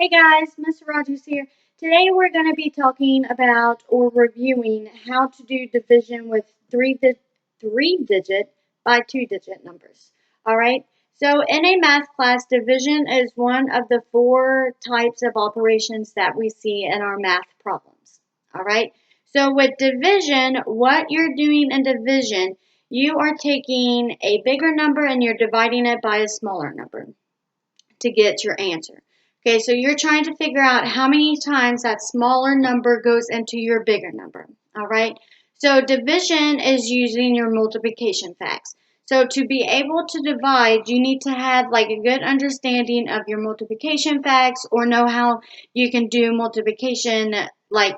Hey guys, Mr. Rogers here. Today we're going to be talking about or reviewing how to do division with three-digit by two-digit numbers. All right. So in a math class, division is one of the four types of operations that we see in our math problems. All right. So with division, what you're doing in division, you are taking a bigger number and you're dividing it by a smaller number to get your answer. Okay, so you're trying to figure out how many times that smaller number goes into your bigger number. All right, so division is using your multiplication facts. So to be able to divide, you need to have like a good understanding of your multiplication facts or know how you can do multiplication like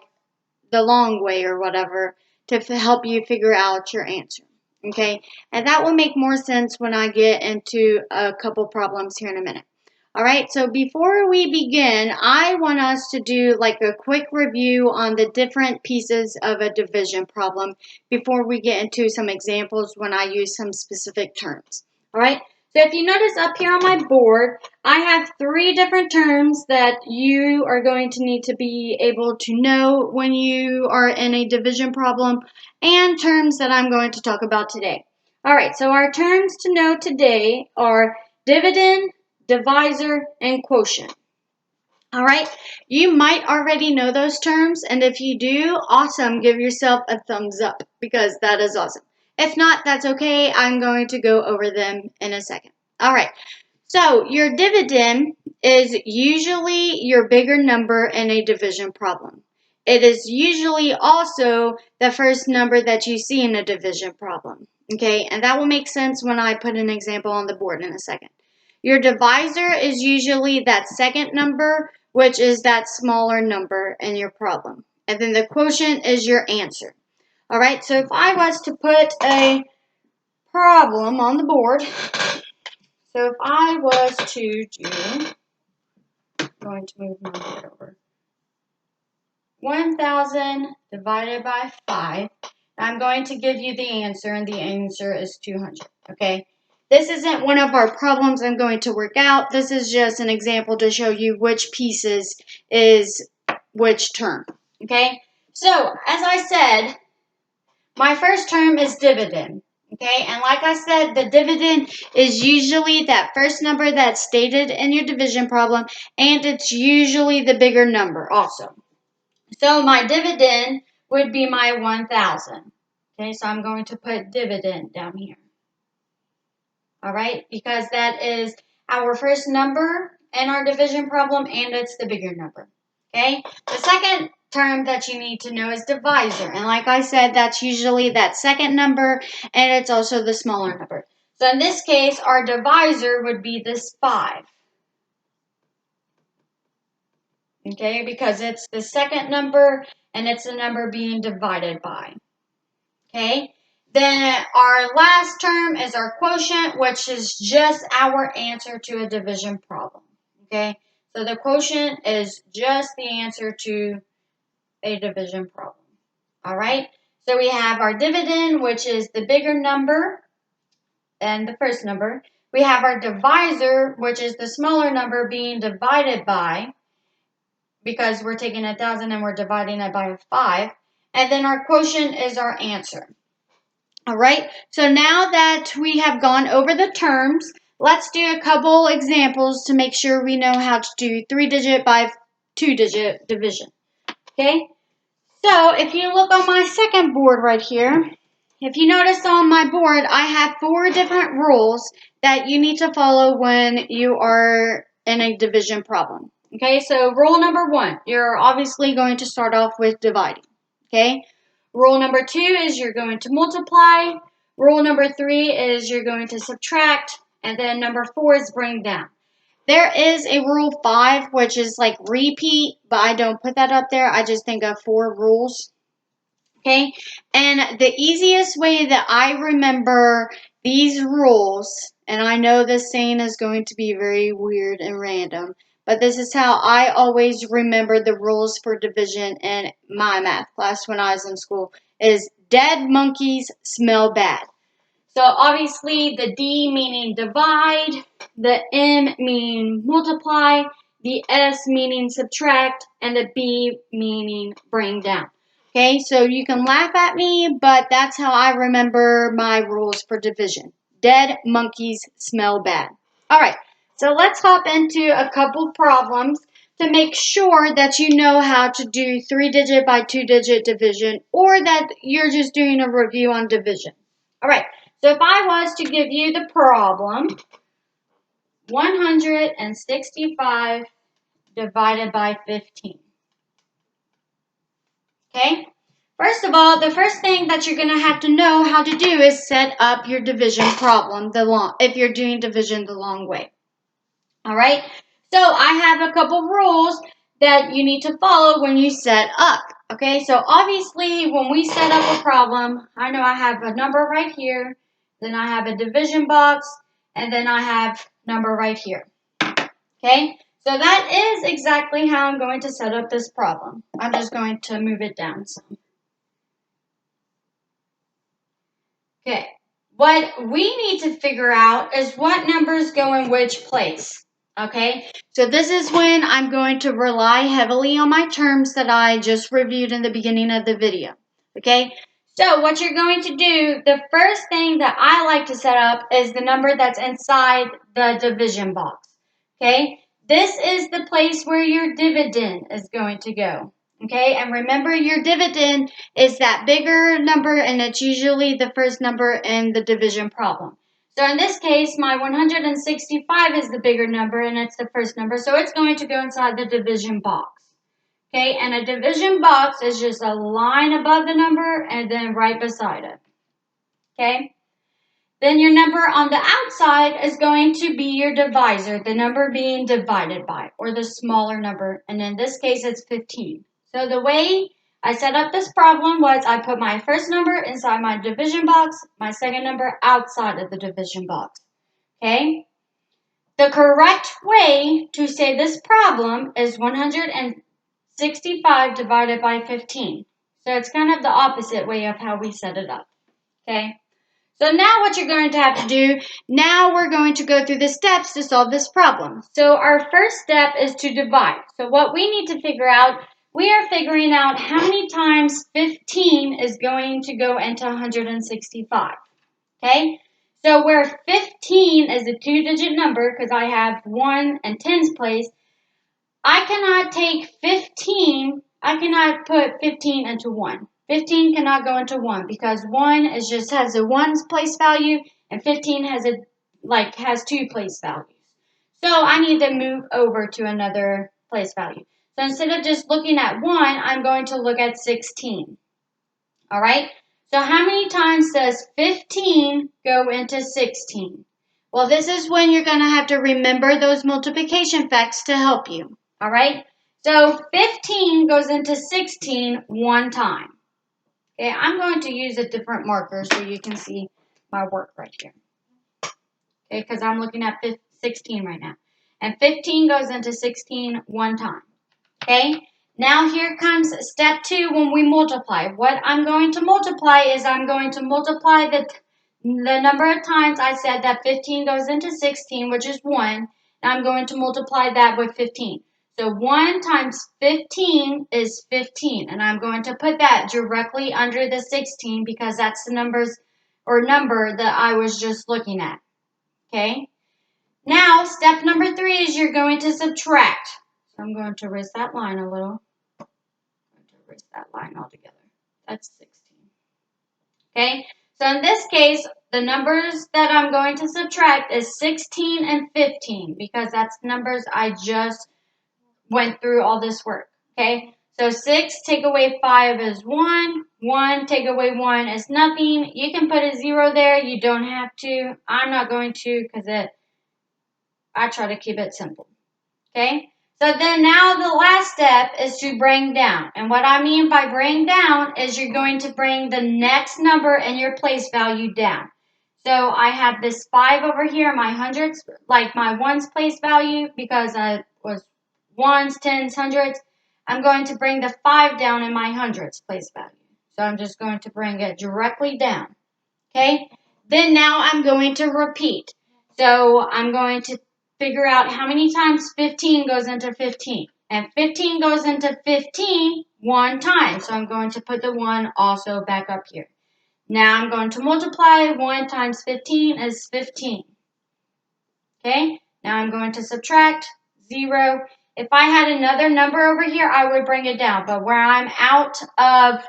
the long way or whatever to help you figure out your answer. Okay, and that will make more sense when I get into a couple problems here in a minute. All right, so before we begin, I want us to do like a quick review on the different pieces of a division problem before we get into some examples when I use some specific terms. All right, so if you notice up here on my board, I have three different terms that you are going to need to be able to know when you are in a division problem and terms that I'm going to talk about today. All right, so our terms to know today are dividend, divisor, and quotient. All right, you might already know those terms, and if you do, awesome, give yourself a thumbs up because that is awesome. If not, that's okay. I'm going to go over them in a second. All right, so your dividend is usually your bigger number in a division problem. It is usually also the first number that you see in a division problem. Okay, and that will make sense when I put an example on the board in a second. Your divisor is usually that second number, which is that smaller number in your problem. And then the quotient is your answer. All right, so if I was to put a problem on the board, so if I was to do, I'm going to move my board over, 1,000 divided by 5, I'm going to give you the answer, and the answer is 200, okay? This isn't one of our problems I'm going to work out. This is just an example to show you which pieces is which term, okay? So, as I said, my first term is dividend, okay? And like I said, the dividend is usually that first number that's stated in your division problem, and it's usually the bigger number also. So my dividend would be my 1,000. Okay, so I'm going to put dividend down here. All right, because that is our first number in our division problem, and it's the bigger number. Okay, the second term that you need to know is divisor. And like I said, that's usually that second number, and it's also the smaller number. So in this case, our divisor would be this 5. Okay, because it's the second number, and it's the number being divided by. Okay, then our last term is our quotient, which is just our answer to a division problem. Okay, so the quotient is just the answer to a division problem. All right, so we have our dividend, which is the bigger number and the first number. We have our divisor, which is the smaller number being divided by, because we're taking 1,000 and we're dividing it by 5. And then our quotient is our answer. All right, so now that we have gone over the terms, let's do a couple examples to make sure we know how to do three-digit by two-digit division. Okay, so if you look on my second board right here, if you notice on my board, I have 4 different rules that you need to follow when you are in a division problem. Okay, so rule number 1, you're obviously going to start off with dividing. Okay, rule number 2 is you're going to multiply. Rule number 3 is you're going to subtract. And then number 4 is bring down. There is a rule 5, which is like repeat, but I don't put that up there. I just think of 4 rules. Okay, and the easiest way that I remember these rules, and I know this saying is going to be very weird and random, but this is how I always remember the rules for division in my math class when I was in school, is dead monkeys smell bad. So obviously the D meaning divide, the M meaning multiply, the S meaning subtract, and the B meaning bring down. Okay, so you can laugh at me, but that's how I remember my rules for division. Dead monkeys smell bad. All right, so let's hop into a couple problems to make sure that you know how to do 3-digit by 2-digit division, or that you're just doing a review on division. All right, so if I was to give you the problem, 165 divided by 15. Okay? First of all, the first thing that you're going to have to know how to do is set up your division problem if you're doing division the long way. All right? So I have a couple rules that you need to follow when you set up. Okay? So obviously, when we set up a problem, I know I have a number right here, then I have a division box, and then I have number right here. Okay? So that is exactly how I'm going to set up this problem. I'm just going to move it down some. Okay, what we need to figure out is what numbers go in which place. Okay, so this is when I'm going to rely heavily on my terms that I just reviewed in the beginning of the video. Okay, so what you're going to do, the first thing that I like to set up is the number that's inside the division box. Okay, this is the place where your dividend is going to go. Okay, and remember your dividend is that bigger number, and it's usually the first number in the division problem. So in this case, my 165 is the bigger number, and it's the first number, so it's going to go inside the division box. Okay, and a division box is just a line above the number and then right beside it. Okay, then your number on the outside is going to be your divisor, the number being divided by, or the smaller number, and in this case, it's 15. So the way I set up this problem was I put my first number inside my division box, my second number outside of the division box. Okay? The correct way to say this problem is 165 divided by 15. So it's kind of the opposite way of how we set it up. Okay? So now what you're going to have to do, now we're going to go through the steps to solve this problem. So our first step is to divide. So what we need to figure out, we are figuring out how many times 15 is going to go into 165. Okay? So where 15 is a 2-digit number, because I have 1 and 10's place, I cannot take 15, I cannot put 15 into 1. 15 cannot go into 1 because 1 is just has a 1's place value and 15 has two place values. So I need to move over to another place value. So instead of just looking at 1, I'm going to look at 16. All right? So how many times does 15 go into 16? Well, this is when you're going to have to remember those multiplication facts to help you. All right? So 15 goes into 16 one time. Okay, I'm going to use a different marker so you can see my work right here. Okay, because I'm looking at 16 right now. And 15 goes into 16 one time. Okay, now here comes step 2 when we multiply. What I'm going to multiply is I'm going to multiply the number of times I said that 15 goes into 16, which is 1. And I'm going to multiply that with 15. So 1 times 15 is 15. And I'm going to put that directly under the 16 because that's the number that I was just looking at. Okay. Now, step number 3 is you're going to subtract. So I'm going to erase that line a little. I'm going to erase that line altogether. That's 16. Okay, so in this case, the numbers that I'm going to subtract is 16 and 15 because that's the numbers I just went through all this work. Okay, so 6 take away 5 is 1. 1 take away 1 is nothing. You can put a 0 there. You don't have to. I'm not going to because I try to keep it simple. Okay, so then now the last step is to bring down. And what I mean by bring down is you're going to bring the next number in your place value down. So I have this 5 over here, my hundreds, like my ones place value, because I was ones, tens, hundreds. I'm going to bring the 5 down in my hundreds place value. So I'm just going to bring it directly down. Okay, then now I'm going to repeat. So I'm going to figure out how many times 15 goes into 15. And 15 goes into 15 one time. So I'm going to put the 1 also back up here. Now I'm going to multiply. 1 times 15 is 15. Okay, now I'm going to subtract 0. If I had another number over here, I would bring it down. But where I'm out of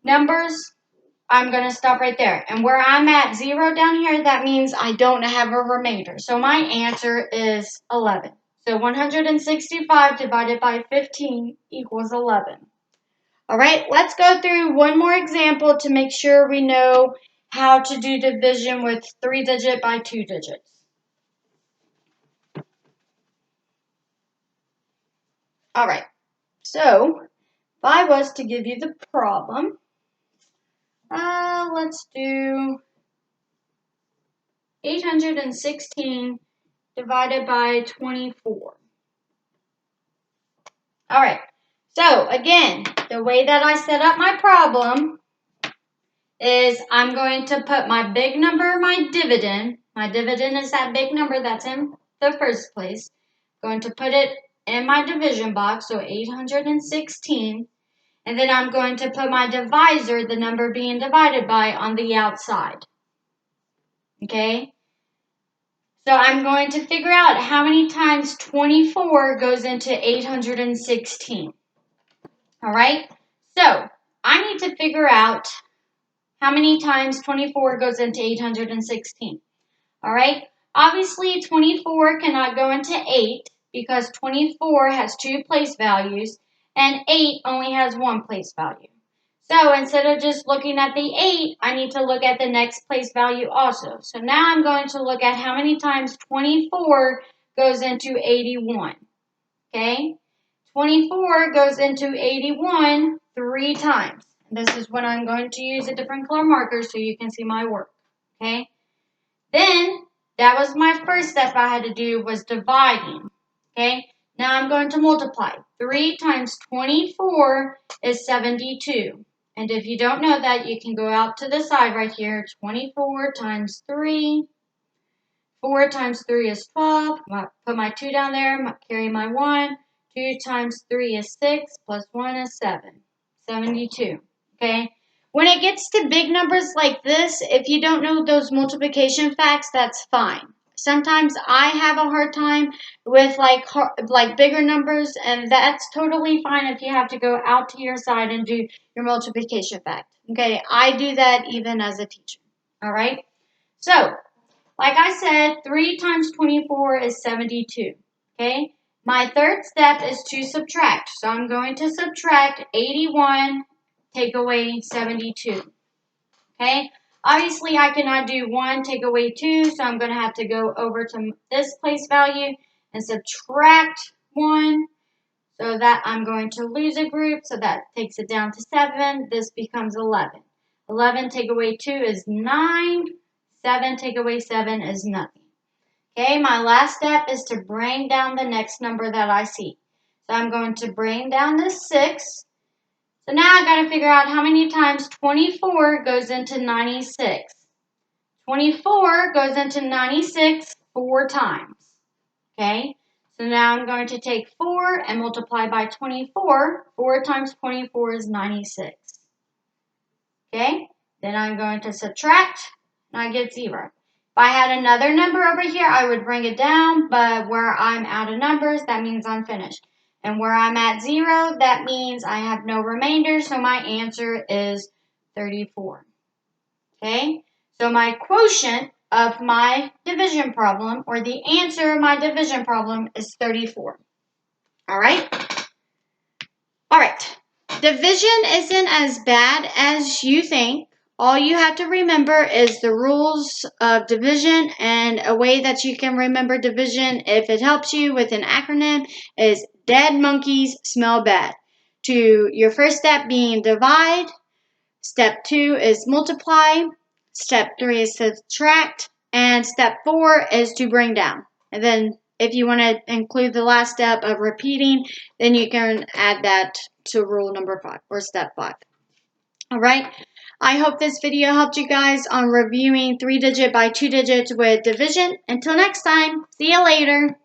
numbers, I'm going to stop right there. And where I'm at 0 down here, that means I don't have a remainder. So my answer is 11. So 165 divided by 15 equals 11. All right, let's go through one more example to make sure we know how to do division with 3-digit by 2 digits. All right, so if I was to give you the problem, let's do 816 divided by 24. All right, so again, the way that I set up my problem is I'm going to put my big number, my dividend is that big number that's in the first place, going to put it in my division box, so 816, and then I'm going to put my divisor, the number being divided by, on the outside. Okay? So I'm going to figure out how many times 24 goes into 816. All right? So I need to figure out how many times 24 goes into 816. All right? Obviously, 24 cannot go into 8 because 24 has 2 place values and 8 only has 1 place value. So instead of just looking at the 8, I need to look at the next place value also. So now I'm going to look at how many times 24 goes into 81. Okay? 24 goes into 81 3 times. This is when I'm going to use a different color marker so you can see my work. Okay? Then, that was my first step I had to do, was dividing. Okay? Now I'm going to multiply. 3 times 24 is 72. And if you don't know that, you can go out to the side right here. 24 times 3. 4 times 3 is 12. Put my 2 down there. Carry my 1. 2 times 3 is 6. Plus 1 is 7. 72. Okay? When it gets to big numbers like this, if you don't know those multiplication facts, that's fine. Sometimes I have a hard time with like bigger numbers, and that's totally fine if you have to go out to your side and do your multiplication fact. Okay, I do that even as a teacher. All right? So, like I said, 3 times 24 is 72. Okay? My third step is to subtract. So I'm going to subtract 81, take away 72. Okay? Obviously, I cannot do 1, take away 2, so I'm going to have to go over to this place value and subtract 1. So that I'm going to lose a group, so that takes it down to 7. This becomes 11. 11 take away 2 is 9. 7 take away 7 is nothing. Okay, my last step is to bring down the next number that I see. So I'm going to bring down this 6. So now I got to figure out how many times 24 goes into 96. 24 goes into 96 4 times. Okay, so now I'm going to take 4 and multiply by 24. 4 times 24 is 96. Okay, then I'm going to subtract, and I get 0. If I had another number over here, I would bring it down, but where I'm out of numbers, that means I'm finished. And where I'm at 0, that means I have no remainder, so my answer is 34. Okay, so my quotient of my division problem, or the answer of my division problem, is 34. All right? All right. Division isn't as bad as you think. All you have to remember is the rules of division, and a way that you can remember division, if it helps you with an acronym, is dead monkeys smell bad. To your first step being divide, step 2 is multiply, step 3 is subtract, and step 4 is to bring down. And then if you want to include the last step of repeating, then you can add that to rule number 5 or step 5. All right. I hope this video helped you guys on reviewing 3-digit by 2 digits with division. Until next time, see you later.